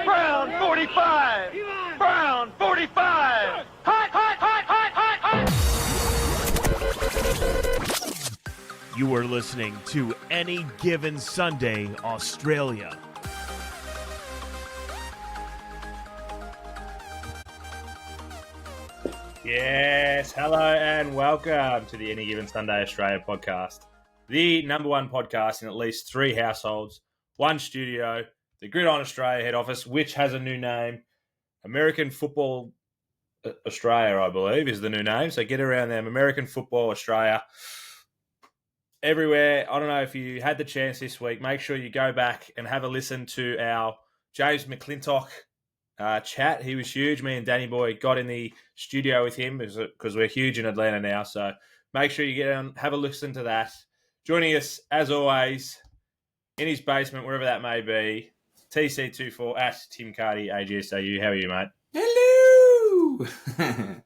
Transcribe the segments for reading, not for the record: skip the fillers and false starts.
Brown 45! Brown 45! Hot, hot, hot, hot, hot, hot! You are listening to Any Given Sunday, Australia. Yes, hello and welcome to the Any Given Sunday Australia podcast, the number one podcast in at least 3 households, 1 studio, the Gridiron Australia head office, which has a new name. American Football Australia, I believe, is the new name. So get around them. American Football Australia. Everywhere. I don't know if you had the chance this week. Make sure you go back and have a listen to our James McClintock chat. He was huge. Me and Danny Boy got in the studio with him because we're huge in Atlanta now. So make sure you get on, have a listen to that. Joining us, as always, in his basement, wherever that may be, TC24 at Tim Cardy, AGSAU. How are you, mate? Hello!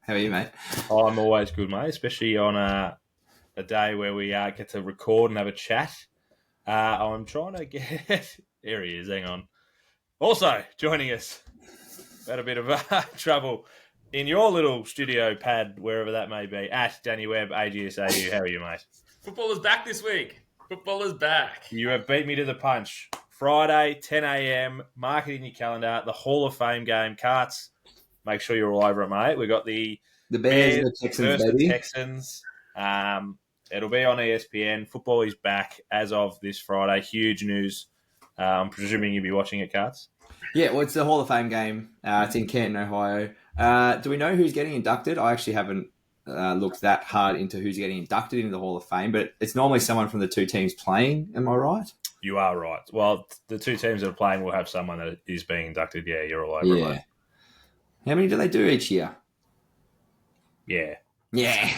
How are you, mate? Oh, I'm always good, mate, especially on a day where we get to record and have a chat. I'm trying to get... There he is, hang on. Also, joining us, had a bit of trouble in your little studio pad, wherever that may be, at Danny Webb, AGSAU. How are you, mate? Football is back this week. Football is back. You have beat me to the punch. Friday, 10 a.m, mark it in your calendar, the Hall of Fame game. Carts, make sure you're all over it, mate. We've got the Bears and the Texans, versus baby. the Texans. It'll be on ESPN. Football is back as of this Friday. Huge news. I'm presuming you'll be watching it, Carts. Yeah, well, it's the Hall of Fame game. It's in Canton, Ohio. Do we know who's getting inducted? I actually haven't looked that hard into who's getting inducted into the Hall of Fame, but it's normally someone from the 2 teams playing. Am I right? You are right. Well, the 2 teams that are playing will have someone that is being inducted. Yeah, you're all over it, mate. How many do they do each year? Yeah. Yeah.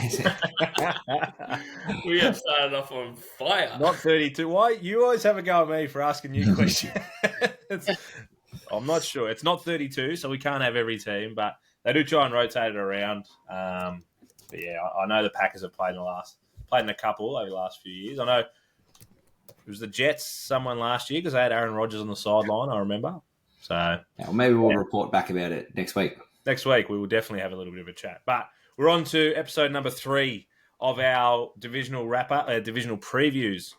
We have started off on fire. Not 32. Why? You always have a go at me for asking you questions. I'm not sure. It's not 32, so we can't have every team, but they do try and rotate it around. But yeah, I know the Packers have played in a couple over the last few years. I know it was the Jets, someone last year, because they had Aaron Rodgers on the sideline, I remember. So Well, maybe we'll report back about it next week. Next week, we will definitely have a little bit of a chat. But we're on to episode number 3 of our divisional divisional previews.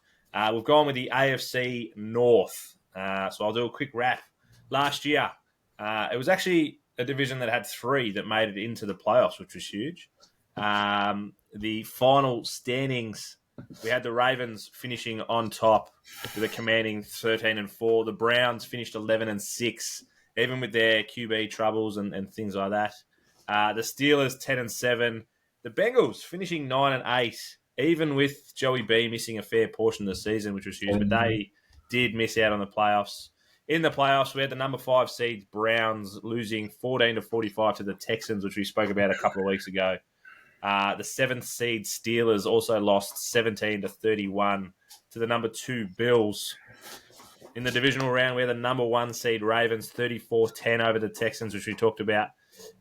We've gone with the AFC North. So I'll do a quick wrap. Last year, it was actually a division that had 3 that made it into the playoffs, which was huge. The final standings, we had the Ravens finishing on top with a commanding 13-4. The Browns finished 11-6, even with their QB troubles and things like that. The Steelers 10-7. The Bengals finishing 9-8, even with Joey B missing a fair portion of the season, which was huge. But they did miss out on the playoffs. In the playoffs, we had the number 5 seed Browns losing 14-45 to the Texans, which we spoke about a couple of weeks ago. The 7th seed Steelers also lost 17-31 to the number 2 Bills. In the divisional round, we had the number 1 seed Ravens 34-10 over the Texans, which we talked about.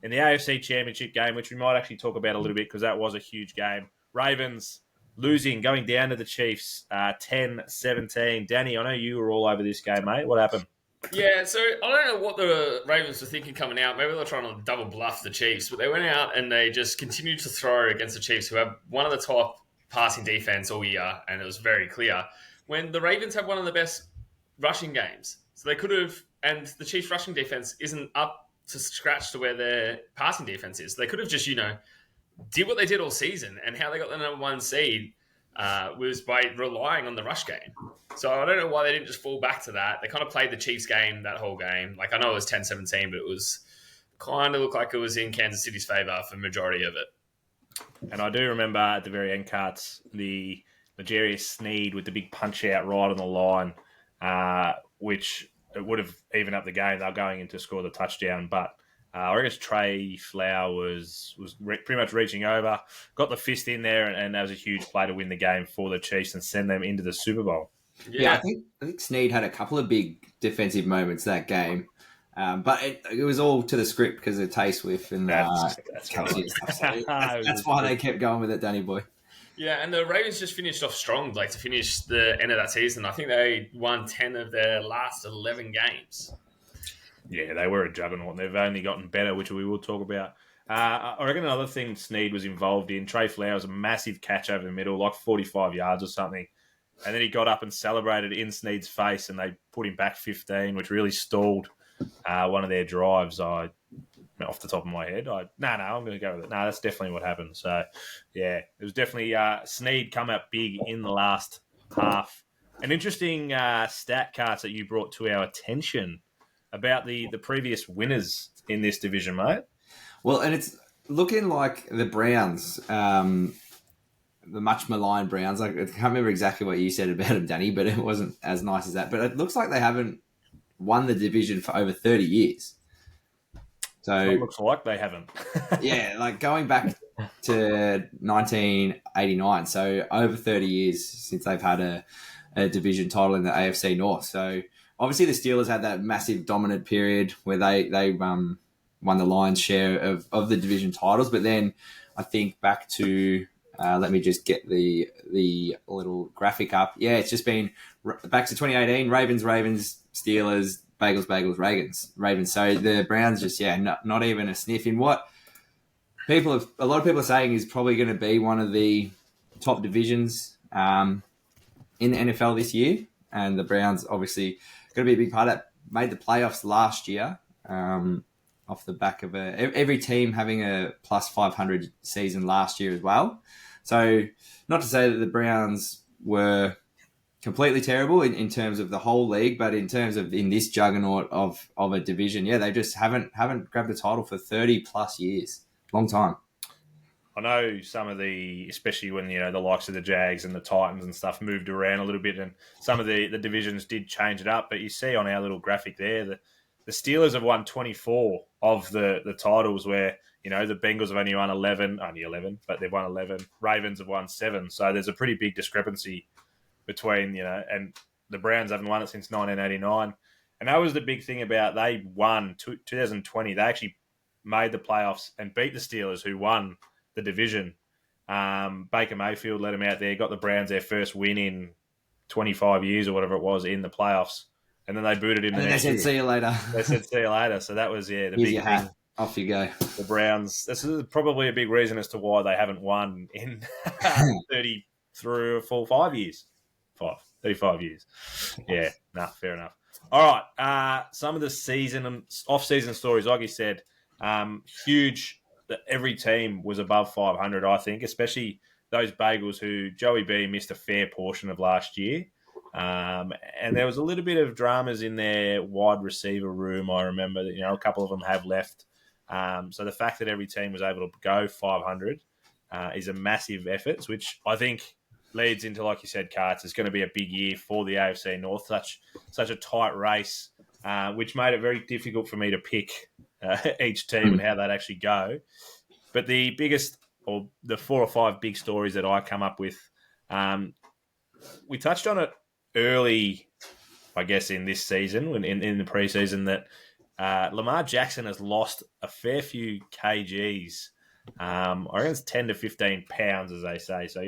In the AFC Championship game, which we might actually talk about a little bit because that was a huge game. Ravens losing, going down to the Chiefs 10-17. Danny, I know you were all over this game, mate. What happened? Yeah, so I don't know what the Ravens were thinking coming out. Maybe they were trying to double bluff the Chiefs, but they went out and they just continued to throw against the Chiefs, who have one of the top passing defense all year, and it was very clear. When the Ravens have one of the best rushing games. So they could have, and the Chiefs' rushing defense isn't up to scratch to where their passing defense is. They could have just, did what they did all season, and how they got the number 1 seed was by relying on the rush game. So I don't know why they didn't just fall back to that. They kind of played the Chiefs game that whole game. Like, I know it was 10-17, but it was kind of looked like it was in Kansas City's favor for the majority of it. And I do remember at the very end, Carts, the L'Jarius Sneed with the big punch out right on the line, which it would have evened up the game. They were going in to score the touchdown, but I reckon Trey Flower was pretty much reaching over, got the fist in there, and that was a huge play to win the game for the Chiefs and send them into the Super Bowl. Yeah, I think Snead had a couple of big defensive moments that game. But it was all to the script because of Tay Swift and that's Kelsey and stuff. So that's why they kept going with it, Danny boy. Yeah, and the Ravens just finished off strong, like to finish the end of that season. I think they won 10 of their last 11 games. Yeah, they were a juggernaut. They've only gotten better, which we will talk about. I reckon another thing Snead was involved in, Trey Flowers, a massive catch over the middle, like 45 yards or something. And then he got up and celebrated in Snead's face, and they put him back 15, which really stalled one of their drives. Off the top of my head, I'm going to go with it. No, that's definitely what happened. So, yeah, it was definitely Snead come out big in the last half. An interesting stat cards that you brought to our attention about the previous winners in this division, mate. Well, and it's looking like the Browns, the much maligned Browns. I can't remember exactly what you said about them, Danny, but it wasn't as nice as that. But it looks like they haven't won the division for over 30 years. So it looks like they haven't. Yeah, like going back to 1989, so over 30 years since they've had a division title in the AFC North. So obviously the Steelers had that massive dominant period where they won the lion's share of the division titles. But then I think back to, let me just get the little graphic up. Yeah, it's just been back to 2018, Ravens, Steelers, Bengals, Ravens. So the Browns just, not even a sniff in what a lot of people are saying is probably going to be one of the top divisions in the NFL this year. And the Browns obviously going to be a big part of that. Made the playoffs last year off the back of every team having a plus 500 season last year as well. So not to say that the Browns were completely terrible in terms of the whole league, but in terms of in this juggernaut of a division, they just haven't grabbed a title for 30 plus years. Long time. I know some of especially when, the likes of the Jags and the Titans and stuff moved around a little bit, and some of the divisions did change it up, but you see on our little graphic there, the Steelers have won 24 of the titles where, the Bengals have only won 11, but they've won 11. Ravens have won 7. So there's a pretty big discrepancy between, and the Browns haven't won it since 1989. And that was the big thing about they won 2020. They actually made the playoffs and beat the Steelers, who won the division. Baker Mayfield led them out there, got the Browns their first win in 25 years or whatever it was in the playoffs. And then they booted him. And they said, see you later. They said, see you later. So that was, the Here's big your thing. hat. Off you go. The Browns, this is probably a big reason as to why they haven't won in 30 through a full 5 years. 35 years. Yeah, fair enough. All right, some of the season and off-season stories, like you said, huge that every team was above 500, I think, especially those Bagels who Joey B missed a fair portion of last year. And there was a little bit of dramas in their wide receiver room. I remember that, a couple of them have left. So the fact that every team was able to go 500 is a massive effort, which I think leads into, like you said, Carts, it's going to be a big year for the AFC North, such a tight race, which made it very difficult for me to pick each team and how they'd actually go. But the biggest, or the 4 or 5 big stories that I come up with, we touched on it early, I guess, in this season, in the preseason, that Lamar Jackson has lost a fair few kgs. I reckon it's 10 to 15 pounds, as they say. So,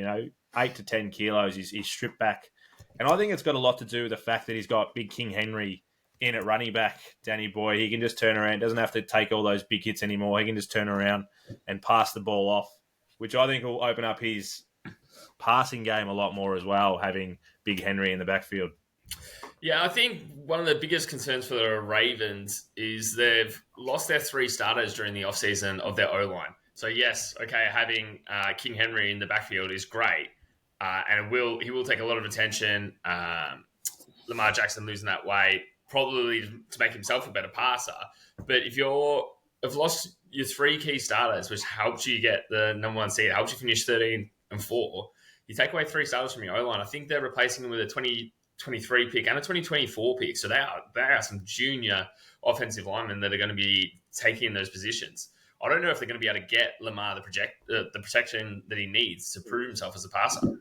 8 to 10 kilos he's stripped back. And I think it's got a lot to do with the fact that he's got Big King Henry in at running back, Danny Boy. He can just turn around. Doesn't have to take all those big hits anymore. He can just turn around and pass the ball off, which I think will open up his passing game a lot more as well, having Big Henry in the backfield. Yeah, I think one of the biggest concerns for the Ravens is they've lost their 3 starters during the offseason of their O-line. So, yes, okay, having King Henry in the backfield is great, and he will take a lot of attention. Lamar Jackson losing that weight, probably to make himself a better passer. But if you've lost your 3 key starters, which helps you get the number 1 seed, helps you finish 13-4, you take away 3 starters from your O-line. I think they're replacing them with a 2023 pick and a 2024 pick. So they are some junior offensive linemen that are going to be taking those positions. I don't know if they're going to be able to get Lamar the protection that he needs to prove himself as a passer.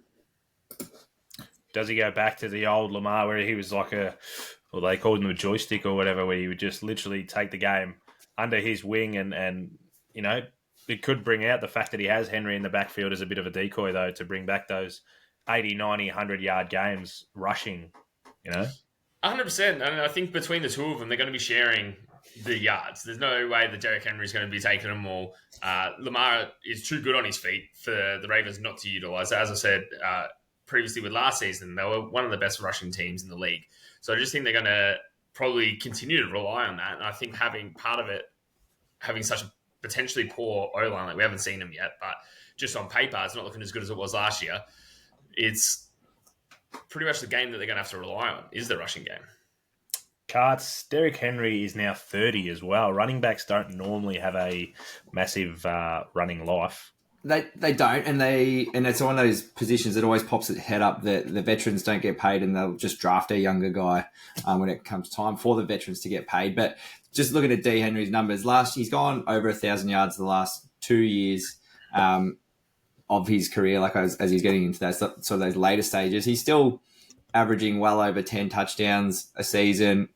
Does he go back to the old Lamar where he was like they called him a joystick or whatever, where he would just literally take the game under his wing and it could bring out the fact that he has Henry in the backfield as a bit of a decoy, though, to bring back those 80, 90, 100-yard games rushing, 100%. And I think between the two of them, they're going to be sharing the yards. There's no way that Derrick Henry is going to be taking them all. Lamar is too good on his feet for the Ravens not to utilize. As I said previously with last season, they were one of the best rushing teams in the league. So I just think they're going to probably continue to rely on that. And I think having part of it, having such a potentially poor O-line, like we haven't seen them yet, but just on paper, it's not looking as good as it was last year. It's pretty much the game that they're going to have to rely on is the rushing game. Carts, Derrick Henry is now 30 as well. Running backs don't normally have a massive running life. They don't, and it's one of those positions that always pops its head up that the veterans don't get paid, and they'll just draft a younger guy when it comes time for the veterans to get paid. But just looking at D. Henry's numbers, he's gone over 1,000 yards the last 2 years of his career. Like as he's getting into that sort of those later stages, he's still averaging well over 10 touchdowns a season.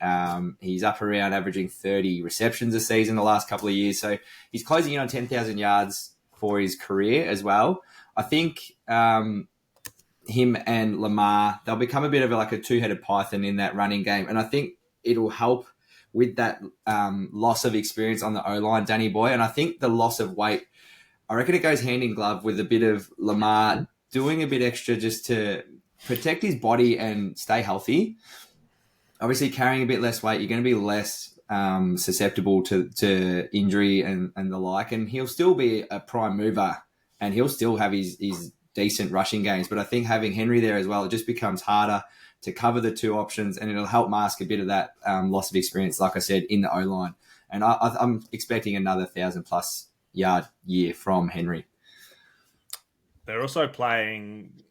He's up around averaging 30 receptions a season the last couple of years, so he's closing in on 10,000 yards for his career as well. I think him and Lamar, they'll become a bit of a two-headed python in that running game. And I think it'll help with that loss of experience on the O-line, Danny Boy. And I think the loss of weight, I reckon it goes hand in glove with a bit of Lamar doing a bit extra just to protect his body and stay healthy. Obviously, carrying a bit less weight, you're going to be less susceptible to injury and the like, and he'll still be a prime mover and he'll still have his decent rushing games. But I think having Henry there as well, it just becomes harder to cover the two options, and it'll help mask a bit of that loss of experience, like I said, in the O-line. And I'm expecting another 1,000+ yard year from Henry. They're also playing,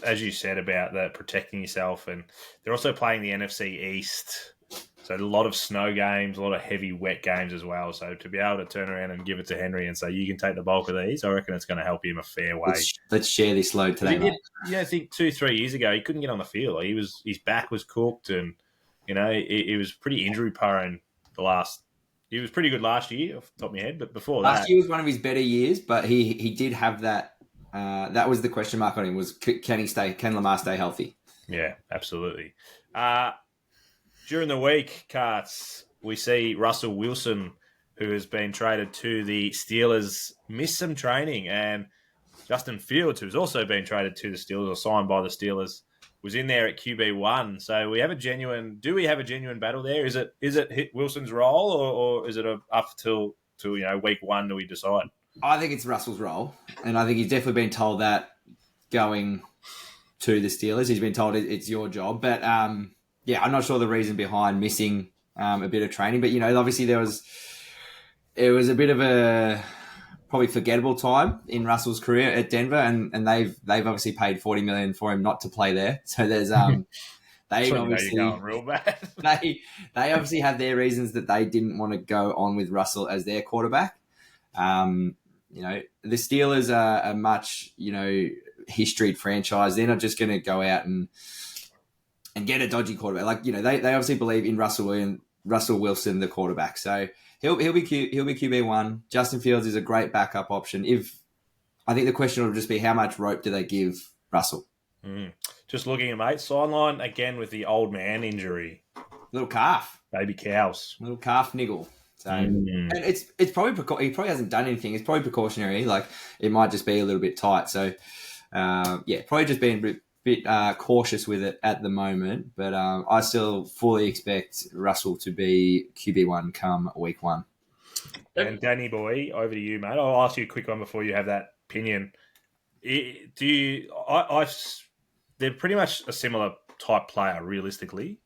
as you said, about the protecting yourself, and they're also playing the NFC East. So a lot of snow games, a lot of heavy, wet games as well. So to be able to turn around and give it to Henry and say, you can take the bulk of these, I reckon it's going to help him a fair way. Let's share this load today, mate. I think 2-3 years ago, he couldn't get on the field. Like his back was cooked, and, he was pretty injury prone he was pretty good last year off the top of my head, but before last year was one of his better years, but he did have that. That was the question mark on him, was can Lamar stay healthy? Yeah, absolutely. During the week, Carts, we see Russell Wilson, who has been traded to the Steelers, miss some training, and Justin Fields, who's also been traded to the Steelers or signed by the Steelers, was in there at QB1. So do we have a genuine battle there? Is it Wilson's role, or is it up till week 1 do we decide? I think it's Russell's role, and I think he's definitely been told that going to the Steelers. He's been told it's your job, but yeah, I'm not sure the reason behind missing a bit of training, but obviously it was a bit of a probably forgettable time in Russell's career at Denver, and they've obviously paid $40 million for him not to play there. So there's they obviously going real bad. they obviously have their reasons that they didn't want to go on with Russell as their quarterback. The Steelers are a much historied franchise. They're not just going to go out and get a dodgy quarterback. They obviously believe in Russell Wilson, the quarterback. So he'll be QB1. Justin Fields is a great backup option. I think the question will just be how much rope do they give Russell? Just looking at mate, sideline again with the old man injury. Little calf. Baby cows. Little calf niggle. So and it's probably he probably hasn't done anything. It's probably precautionary. It might just be a little bit tight. So probably just being a bit cautious with it at the moment. But I still fully expect Russell to be QB1 come week 1. And Danny Boy, over to you, mate. I'll ask you a quick one before you have that opinion. They're pretty much a similar type player, realistically.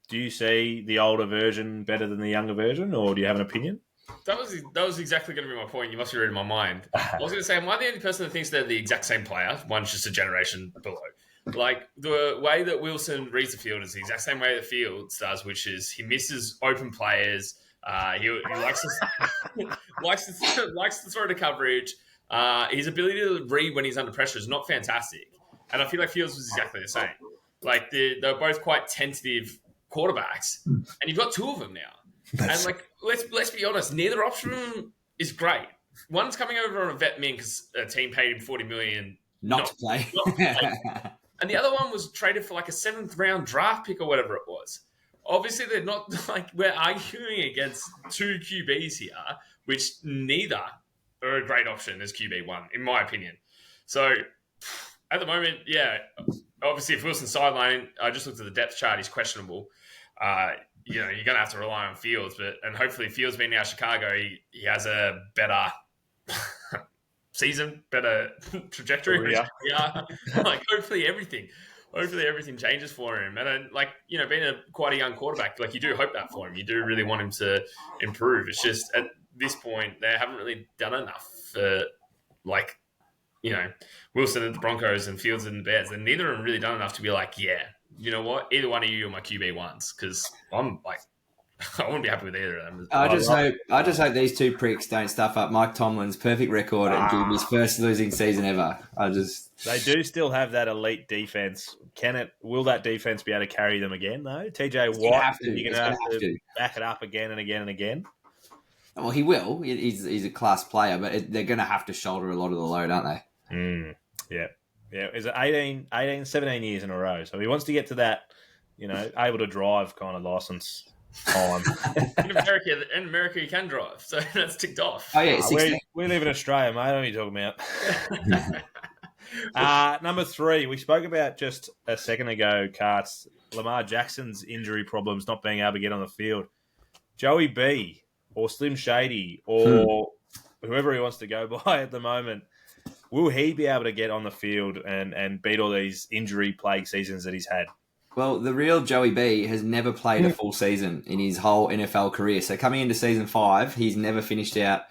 Do you see the older version better than the younger version, or do you have an opinion? That was exactly going to be my point. You must be reading my mind. I was going to say, am I the only person that thinks they're the exact same player? One's just a generation below. The way that Wilson reads the field is the exact same way that Fields does, which is he misses open players. He likes to throw to coverage. His ability to read when he's under pressure is not fantastic. And I feel like Fields was exactly the same. They're both quite tentative quarterbacks, and you've got two of them now. And let's be honest, neither option is great. one's coming over on a vet min because a team paid him $40 million not to play. and the other one was traded for like a 7th round draft pick or whatever it was. Obviously, they're not like we're arguing against two QBs here, which neither are a great option as QB1, in my opinion. So at the moment, yeah, obviously if Wilson's sideline, I just looked at the depth chart, he's questionable. You're going to have to rely on Fields, and hopefully Fields being now Chicago, he has a better season, better trajectory. Yeah, like hopefully everything changes for him. And then, being quite a young quarterback, like you do hope that for him. You do really want him to improve. It's just at this point they haven't really done enough for Wilson at the Broncos and Fields and the Bears, and neither of them really done enough to be like, yeah, you know what, either one of you are my QB1s, because I'm like, I wouldn't be happy with either of them. I just hope these two pricks don't stuff up Mike Tomlin's perfect record and give him his first losing season ever. They do still have that elite defense. Will that defense be able to carry them again though? TJ Watt, you're going to have to back it up again and again and again. Well, he will. He's a class player, but they're going to have to shoulder a lot of the load, aren't they? Yeah. Is it 17 years in a row? So he wants to get to that, able to drive kind of license time. In America, you can drive, so that's ticked off. Oh yeah, we live in Australia, mate. What are you talking about? Number 3, we spoke about just a second ago, Carts. Lamar Jackson's injury problems, not being able to get on the field. Joey B or Slim Shady or whoever he wants to go by at the moment, will he be able to get on the field and beat all these injury-plagued seasons that he's had? Well, the real Joey B has never played a full season in his whole NFL career. So coming into season 5, he's never finished out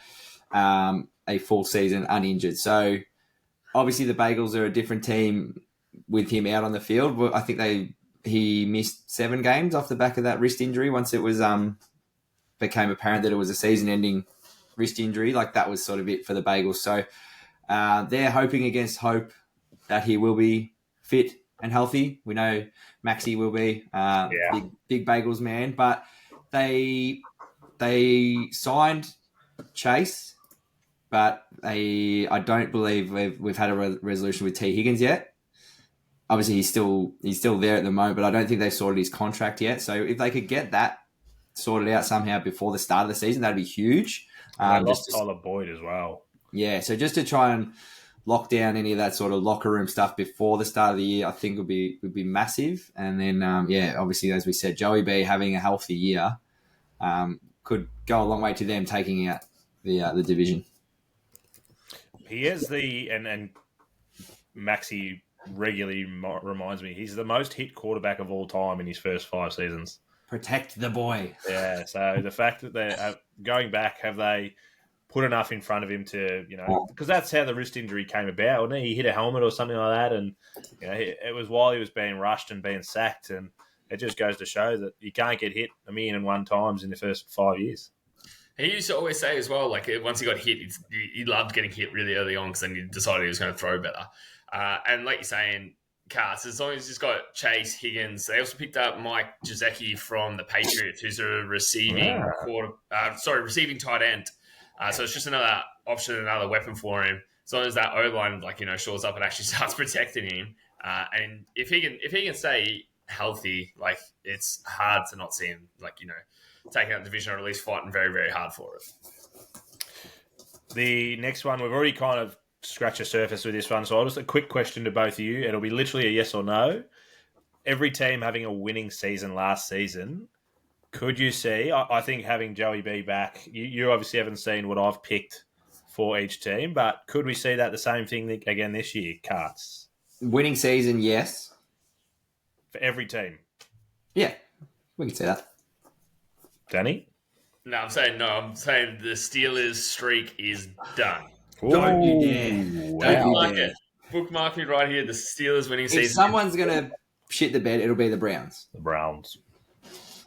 a full season uninjured. So obviously the Bengals are a different team with him out on the field. I think he missed 7 games off the back of that wrist injury once it was became apparent that it was a season-ending wrist injury. Like that was sort of it for the Bengals. So they're hoping against hope that he will be fit and healthy. We know Maxey will be big Bagels man, but they signed Chase, but I don't believe we've had a resolution with T. Higgins yet. Obviously, he's still there at the moment, but I don't think they've sorted his contract yet. So if they could get that sorted out somehow before the start of the season, that'd be huge. They lost Tyler Boyd as well. Yeah, so just to try and lock down any of that sort of locker room stuff before the start of the year, I think would be massive. And then, obviously, as we said, Joey B having a healthy year could go a long way to them taking out the division. He is and Maxey regularly reminds me, he's the most hit quarterback of all time in his first 5 seasons. Protect the boy. Yeah, so the fact that they're going back, have they put enough in front of him to, because that's how the wrist injury came about, wasn't it? He hit a helmet or something like that, and it was while he was being rushed and being sacked, and it just goes to show that you can't get hit 1,001 times in the first 5 years. He used to always say as well, like once he got hit, he loved getting hit really early on because then he decided he was going to throw better. And like you're saying, Cars, as long as he's got Chase, Higgins, they also picked up Mike Gesicki from the Patriots, who's a receiving receiving tight end. So it's just another option, another weapon for him. As long as that O-line, shores up and actually starts protecting him. And if he can stay healthy, it's hard to not see him, taking out the division or at least fighting very, very hard for it. The next one, we've already kind of scratched the surface with this one, so I'll just a quick question to both of you. It'll be literally a yes or no. Every team having a winning season last season, could you see, I think having Joey B back, you obviously haven't seen what I've picked for each team, but could we see that the same thing again this year, Carts? Winning season, yes. For every team? Yeah, we can see that. Danny? No, I'm saying no. I'm saying the Steelers' streak is done. Don't you dare. Bookmark it. Bookmark me right here. The Steelers winning season. If someone's going to shit the bed, it'll be the Browns. The Browns.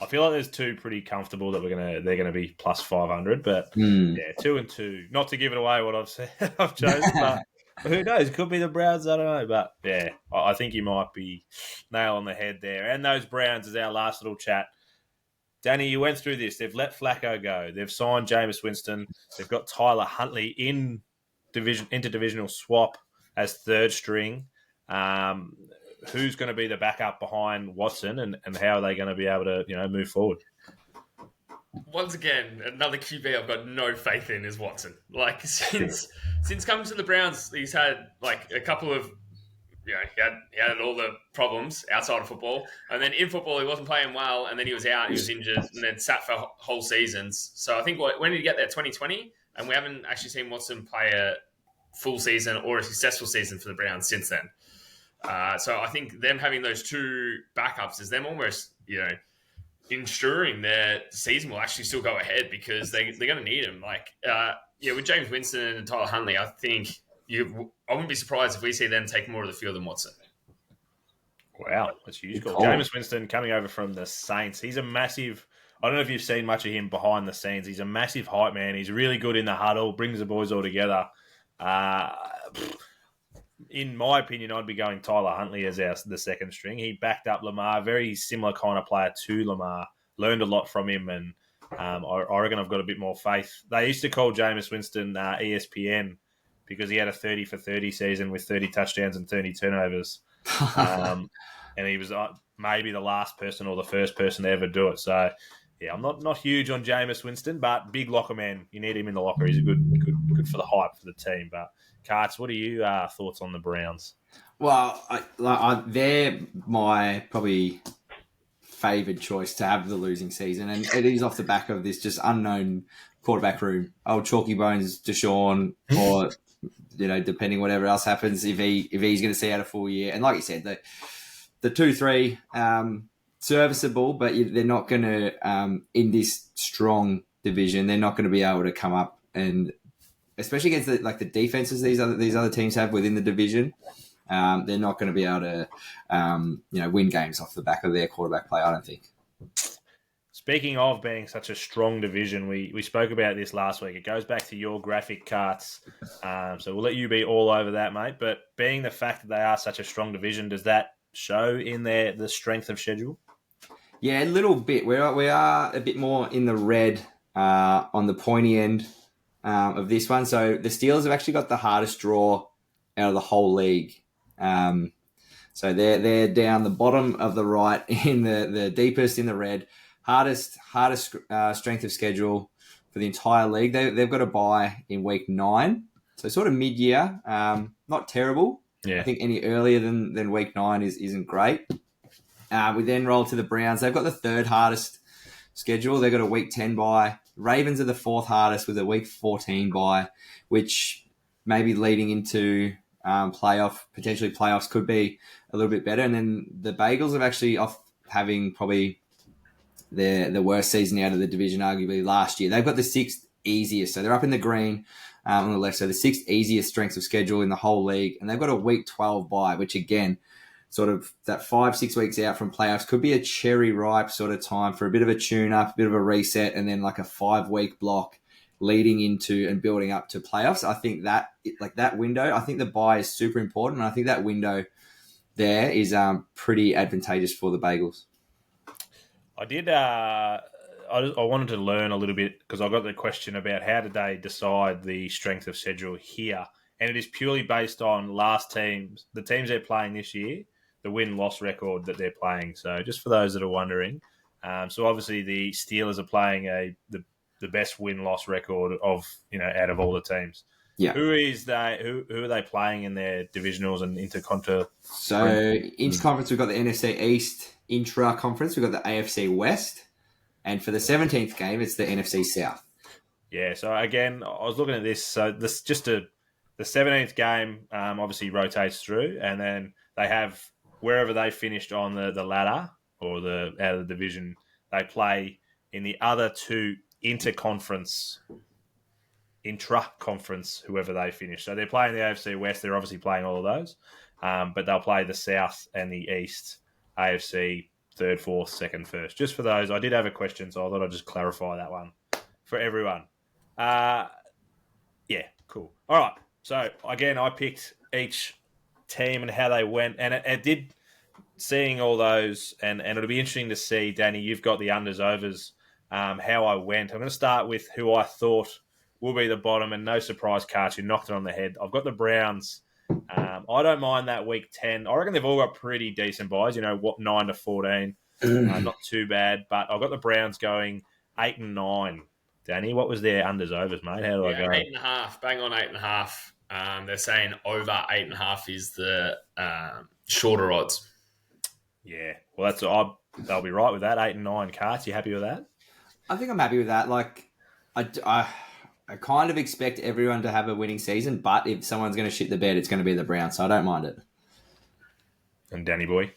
I feel like there's 2 pretty comfortable that they're gonna be plus 500, but 2 and 2. Not to give it away what I've said, I've chosen, but who knows? It could be the Browns. I don't know, but yeah, I think you might be nail on the head there. And those Browns, as our last little chat, Danny, you went through this. They've let Flacco go. They've signed Jameis Winston. They've got Tyler Huntley in interdivisional swap as third string. Who's going to be the backup behind Watson, and how are they going to be able to move forward? Once again, another QB I've got no faith in is Watson. Like since coming to the Browns, he's had like a couple of he had all the problems outside of football, and then in football he wasn't playing well, and then he was out, he was injured, and then sat for whole seasons. So I think when did he get there? 2020, and we haven't actually seen Watson play a full season or a successful season for the Browns since then. So I think them having those two backups is them almost ensuring their season will actually still go ahead because they're going to need him. Like with James Winston and Tyler Huntley, I think. I wouldn't be surprised if we see them take more of the field than Watson. Wow, that's huge. Jameis Winston coming over from the Saints. He's a massive... I don't know if you've seen much of him behind the scenes. He's a massive hype man. He's really good in the huddle, brings the boys all together. In my opinion, I'd be going Tyler Huntley as the second string. He backed up Lamar, very similar kind of player to Lamar. Learned a lot from him, and I reckon I've got a bit more faith. They used to call Jameis Winston ESPN, because he had a 30 for 30 season with 30 touchdowns and 30 turnovers. And he was maybe the last person or the first person to ever do it. So, yeah, I'm not huge on Jameis Winston, but big locker man. You need him in the locker. He's a good for the hype for the team. But, Karts, what are you thoughts on the Browns? Well, they're my probably favoured choice to have the losing season, and it is off the back of this just unknown quarterback room. Old Chalky Bones, Deshaun, or... depending whatever else happens, if he's going to see out a full year. And like you said, the 2-3, serviceable, but they're not going to, in this strong division, they're not going to be able to come up, and especially against the defenses these other teams have within the division, they're not going to be able to, win games off the back of their quarterback play, I don't think. Speaking of being such a strong division, we spoke about this last week. It goes back to your graphic carts. So we'll let you be all over that, mate. But being the fact that they are such a strong division, does that show in the strength of schedule? Yeah, a little bit. We are a bit more in the red on the pointy end of this one. So the Steelers have actually got the hardest draw out of the whole league. So they're down the bottom of the right in the deepest in the red. Hardest strength of schedule for the entire league. They've got a bye in week 9, so sort of mid-year. Not terrible. Yeah. I think any earlier than week 9 isn't great. We then roll to the Browns. They've got the third hardest schedule. They've got a week 10 bye. Ravens are the fourth hardest with a week 14 bye, which maybe leading into potentially playoffs could be a little bit better. And then the Bengals are actually off having probably the worst season out of the division, arguably last year. They've got the 6th easiest, so they're up in the green on the left. So the 6th easiest strength of schedule in the whole league, and they've got a week 12 bye, which again, sort of that 5-6 weeks out from playoffs could be a cherry ripe sort of time for a bit of a tune up, a bit of a reset, and then like a 5-week block leading into and building up to playoffs. I think that window, I think the bye is super important, and I think that window there is pretty advantageous for the Bengals. I did. I wanted to learn a little bit because I got the question about how did they decide the strength of schedule here, and it is purely based on the teams they're playing this year, the win-loss record that they're playing. So just for those that are wondering, so obviously the Steelers are playing the best win-loss record of out of all the teams. Yeah. Who are they playing in their divisionals and intercontinental? So interconference, we've got the NFC East. Intra-conference, we've got the AFC West. And for the 17th game, it's the NFC South. Yeah, so again, I was looking at this. So this the 17th game obviously rotates through, and then they have wherever they finished on the ladder or out of the division, they play in the other two intra-conference, whoever they finish. So they're playing the AFC West. They're obviously playing all of those, but they'll play the South and the East, AFC, third, fourth, second, first. Just for those, I did have a question, so I thought I'd just clarify that one for everyone. Yeah, cool. All right. So, again, I picked each team and how they went, and it did seeing all those, and it'll be interesting to see, Danny, you've got the unders, overs, how I went. I'm going to start with who I thought will be the bottom, and no surprise, Karch, you knocked it on the head. I've got the Browns. I don't mind that week 10. I reckon they've all got pretty decent buys, 9 to 14. Not too bad, but I've got the Browns going 8 and 9. Danny, what was their unders, overs, mate? How do I go? 8.5, bang on 8.5. They're saying over 8.5 is the shorter odds. Yeah, well, they'll be right with that. 8 and 9. Carts, you happy with that? I think I'm happy with that. Like, I kind of expect everyone to have a winning season, but if someone's going to shit the bed, it's going to be the Browns, so I don't mind it. And Danny boy?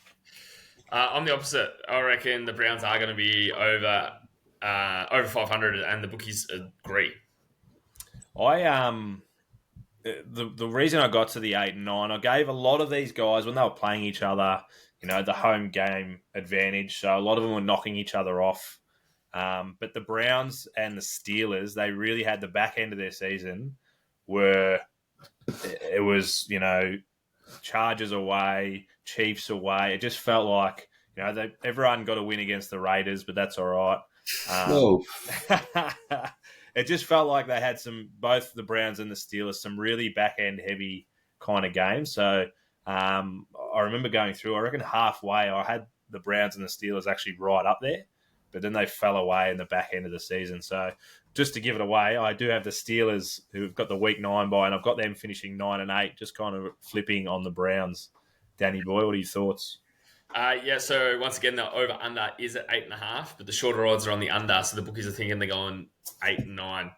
I'm the opposite. I reckon the Browns are going to be over 500, and the bookies agree. The reason I got to the 8 and 9, I gave a lot of these guys when they were playing each other, the home game advantage. So a lot of them were knocking each other off. But the Browns and the Steelers, they really had the back end of their season where it was, Chargers away, Chiefs away. It just felt like, everyone got a win against the Raiders, but that's all right. It just felt like they had both the Browns and the Steelers, some really back end heavy kind of games. So I remember going through, I reckon halfway, I had the Browns and the Steelers actually right up there, but then they fell away in the back end of the season. So just to give it away, I do have the Steelers who've got the week 9 bye, and I've got them finishing 9 and 8, just kind of flipping on the Browns. Danny boy, what are your thoughts? So once again, the over-under is at 8.5, but the shorter odds are on the under, so the bookies are thinking they're going 8 and 9.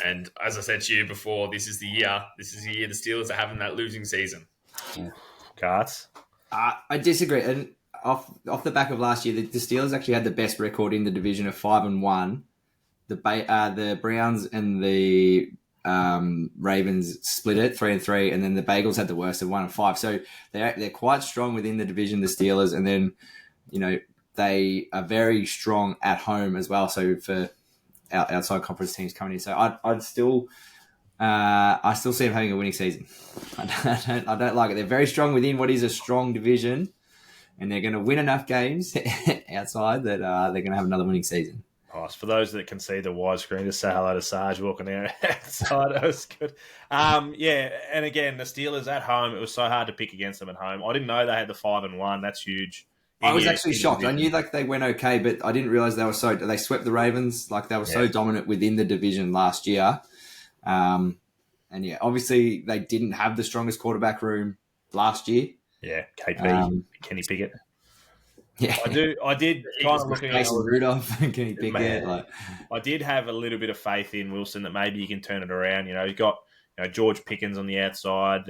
And as I said to you before, this is the year the Steelers are having that losing season. Carts? I disagree. And off the back of last year, the Steelers actually had the best record in the division of 5-1. The Browns and the Ravens split it 3-3, and then the Bengals had the worst of 1-5. So they're quite strong within the division, the Steelers, and then they are very strong at home as well. So for outside conference teams coming in, so I still see them having a winning season. I don't like it. They're very strong within what is a strong division, and they're going to win enough games outside that they're going to have another winning season. Nice. For those that can see the widescreen, just say hello to Sarge walking outside. That was good. And again, the Steelers at home, it was so hard to pick against them at home. I didn't know they had the 5-1. That's huge. I was actually shocked. I knew they went okay, but I didn't realize they swept the Ravens. Like they were so dominant within the division last year. Obviously they didn't have the strongest quarterback room last year. Yeah, KP, Kenny Pickett. Yeah, I did kind of looking at Rudolph and Kenny Pickett. I did have a little bit of faith in Wilson that maybe he can turn it around. You've got George Pickens on the outside.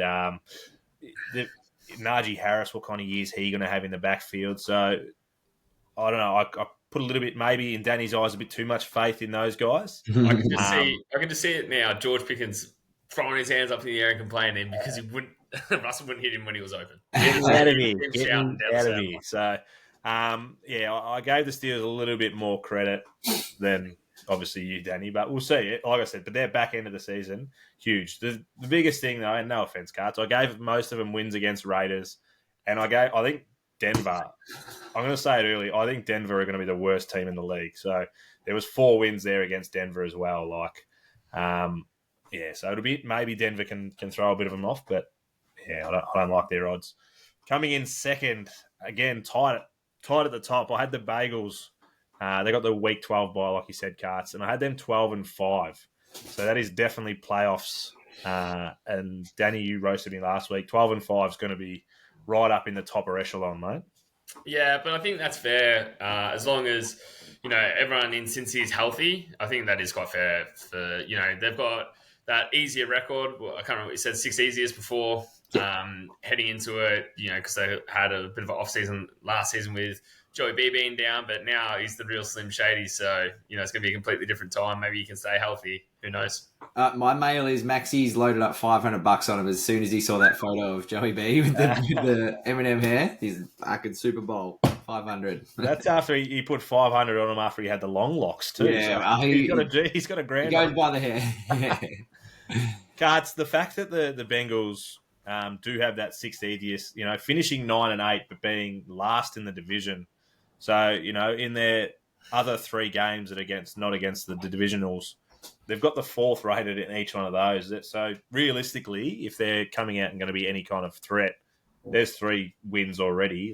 Najee Harris, what kind of years he going to have in the backfield? So I don't know. I put a little bit maybe in Danny's eyes a bit too much faith in those guys. I can just see it now. George Pickens throwing his hands up in the air and complaining because Russell wouldn't hit him when he was open. Getting out of here. Getting out of here. So. I gave the Steelers a little bit more credit than obviously you, Danny, but we'll see. Like I said, but their back end of the season, huge. The biggest thing, though, and no offense, Carts, I gave most of them wins against Raiders, and I think Denver. I'm going to say it early. I think Denver are going to be the worst team in the league. So there was 4 wins there against Denver as well. So it'll be maybe Denver can throw a bit of them off, but I don't like their odds. Coming in second, again, tight at the top. I had the Bengals. They got the week 12 bye, like you said, Carts, and I had them 12-5. So that is definitely playoffs. And Danny, you roasted me last week. 12-5 is going to be right up in the top echelon, mate. Yeah, but I think that's fair. As long as everyone in Cincy is healthy, I think that is quite fair. They've got that easier record. Well, I can't remember what you said, 6 easiest before. Heading into it, because they had a bit of an off-season last season with Joey B being down, but now he's the real Slim Shady, so, it's going to be a completely different time. Maybe he can stay healthy. Who knows? My mail is Maxie's loaded up $500 on him as soon as he saw that photo of Joey B with the Eminem hair. He's back in Super Bowl, 500. That's after he put 500 on him after he had the long locks, too. Yeah, so he's got a grand. He goes by the hair. Carts, the fact that the Bengals do have that sixth easiest, finishing 9-8, but being last in the division. So, in their other 3 games that not against the divisionals, they've got the 4th rated in each one of those. So realistically, if they're coming out and going to be any kind of threat, there's 3 wins already.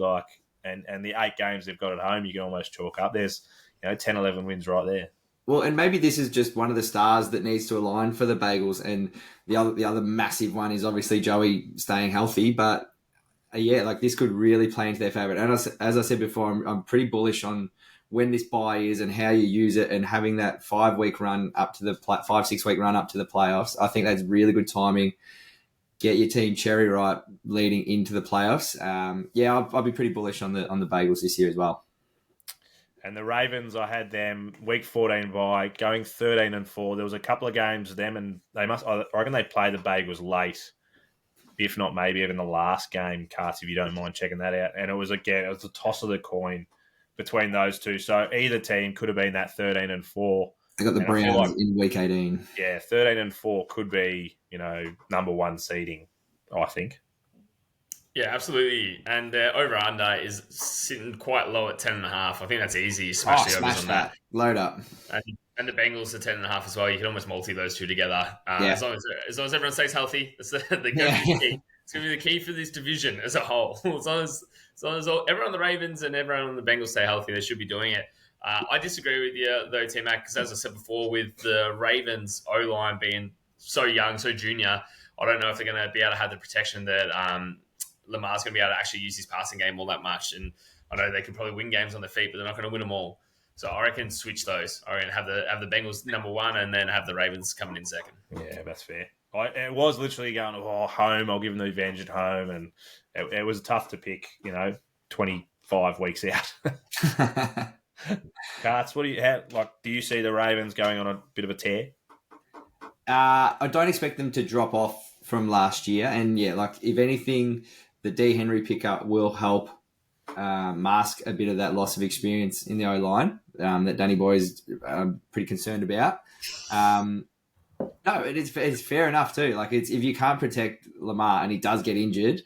And the 8 games they've got at home, you can almost chalk up. There's 10, 11 wins right there. Well, and maybe this is just one of the stars that needs to align for the Bagels, and the other massive one is obviously Joey staying healthy. But this could really play into their favour. And as I said before, I'm pretty bullish on when this bye is and how you use it, and having that 5-week run up to the 5-6 week run up to the playoffs. I think that's really good timing. Get your team cherry right leading into the playoffs. I'll be pretty bullish on the Bagels this year as well. And the Ravens, I had them week 14 bye, going 13-4. There was a couple of games them, and I reckon they played the Bagels late, if not maybe even the last game. Carts, if you don't mind checking that out. And it was the toss of the coin between those two. So either team could have been that 13-4. They got the Browns in week 18. Yeah, 13-4 could be, number 1 seeding, I think. Yeah, absolutely. And over-under is sitting quite low at 10.5. I think that's easy. Smash the overs on that. Load up. And the Bengals are 10.5 as well. You can almost multi those two together. As long as everyone stays healthy, it's the key. It's going to be the key for this division as a whole. As long as everyone on the Ravens and everyone on the Bengals stay healthy, they should be doing it. I disagree with you, though, T-Mac, because as I said before, with the Ravens O-line being so young, so junior, I don't know if they're going to be able to have the protection that Lamar's going to be able to actually use his passing game all that much. And I know they can probably win games on their feet, but they're not going to win them all. So I reckon switch those. I reckon have the Bengals number 1 and then have the Ravens coming in second. Yeah, that's fair. It was literally going, home. I'll give them the advantage at home. And it was tough to pick, 25 weeks out. Carts, what do you have? Do you see the Ravens going on a bit of a tear? I don't expect them to drop off from last year. And if anything, the D. Henry pickup will help mask a bit of that loss of experience in the O-line that Danny Boy is pretty concerned about. No, it's fair enough too. If you can't protect Lamar and he does get injured,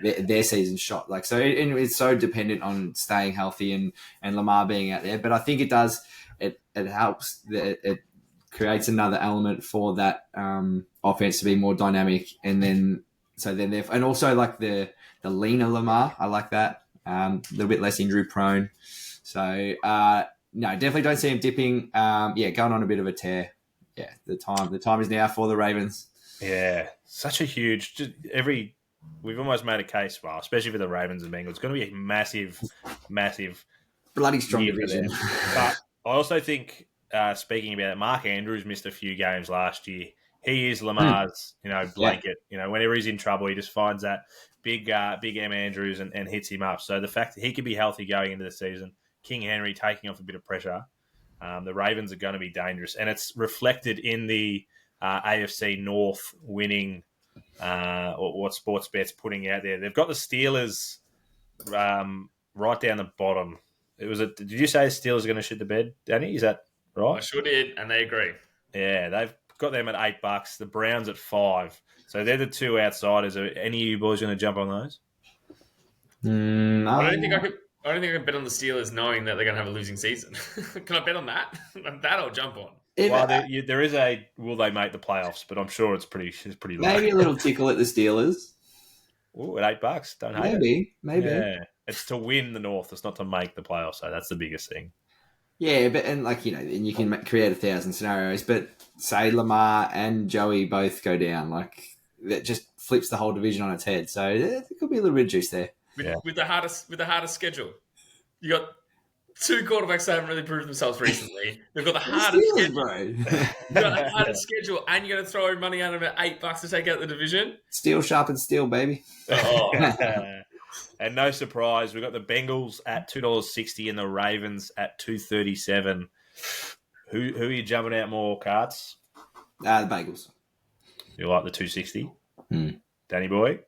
their season's shot. It's so dependent on staying healthy and Lamar being out there. But I think it does. It helps. It creates another element for that offense to be more dynamic, and also the leaner Lamar. I like that. A little bit less injury prone. So no, definitely don't see him dipping. Going on a bit of a tear. Yeah, the time is now for the Ravens. Yeah, such a huge. We've almost made a case, especially for the Ravens and Bengals. It's going to be a massive, massive, bloody strong division. But I also think, speaking about it, Mark Andrews missed a few games last year. He is Lamar's, blanket. Yeah. Whenever he's in trouble, he just finds that big M Andrews and hits him up. So the fact that he could be healthy going into the season, King Henry taking off a bit of pressure, the Ravens are going to be dangerous, and it's reflected in the AFC North winning. Or what Sportsbet's putting out there. They've got the Steelers right down the bottom. Did you say the Steelers are going to shit the bed, Danny? Is that right? I sure did, and they agree. Yeah, they've got them at $8. The Browns at $5. So they're the 2 outsiders. Are any of you boys going to jump on those? No. I don't think I can bet on the Steelers knowing that they're going to have a losing season. Can I bet on that? That I'll jump on. Well, there is a will they make the playoffs, but I'm sure it's pretty low. Maybe a little tickle at the Steelers. Ooh, at $8, don't hate it. Maybe. Yeah, it's to win the North. It's not to make the playoffs. So that's the biggest thing. Yeah, and you can create 1,000 scenarios. But say Lamar and Joey both go down, that just flips the whole division on its head. So there could be a little bit of juice there. With the hardest schedule, you got 2 quarterbacks that haven't really proved themselves recently. They've got the hardest schedule, bro. You've got the hardest schedule, and you're going to throw money at them at $8 to take out the division. Steel sharpens steel, baby. Oh. And no surprise, we've got the Bengals at $2.60 and the Ravens at $2.37. Who are you jumping out more, Carts? The Bagels. You like the $2.60? Danny boy?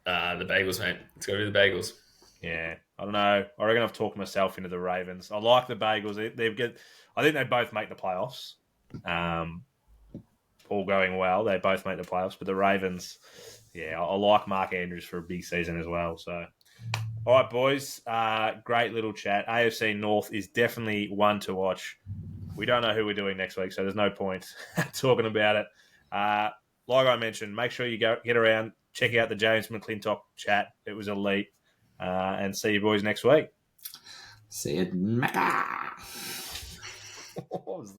The Bagels, mate. It's got to be the Bagels. Yeah, I don't know. I reckon I've talked myself into the Ravens. I like the Bagels. I think they both make the playoffs. All going well, they both make the playoffs. But the Ravens, yeah, I like Mark Andrews for a big season as well. So, all right, boys, great little chat. AFC North is definitely one to watch. We don't know who we're doing next week, so there's no point talking about it. Like I mentioned, make sure you get around, check out the James McClintock chat. It was elite. And see you boys next week. See you.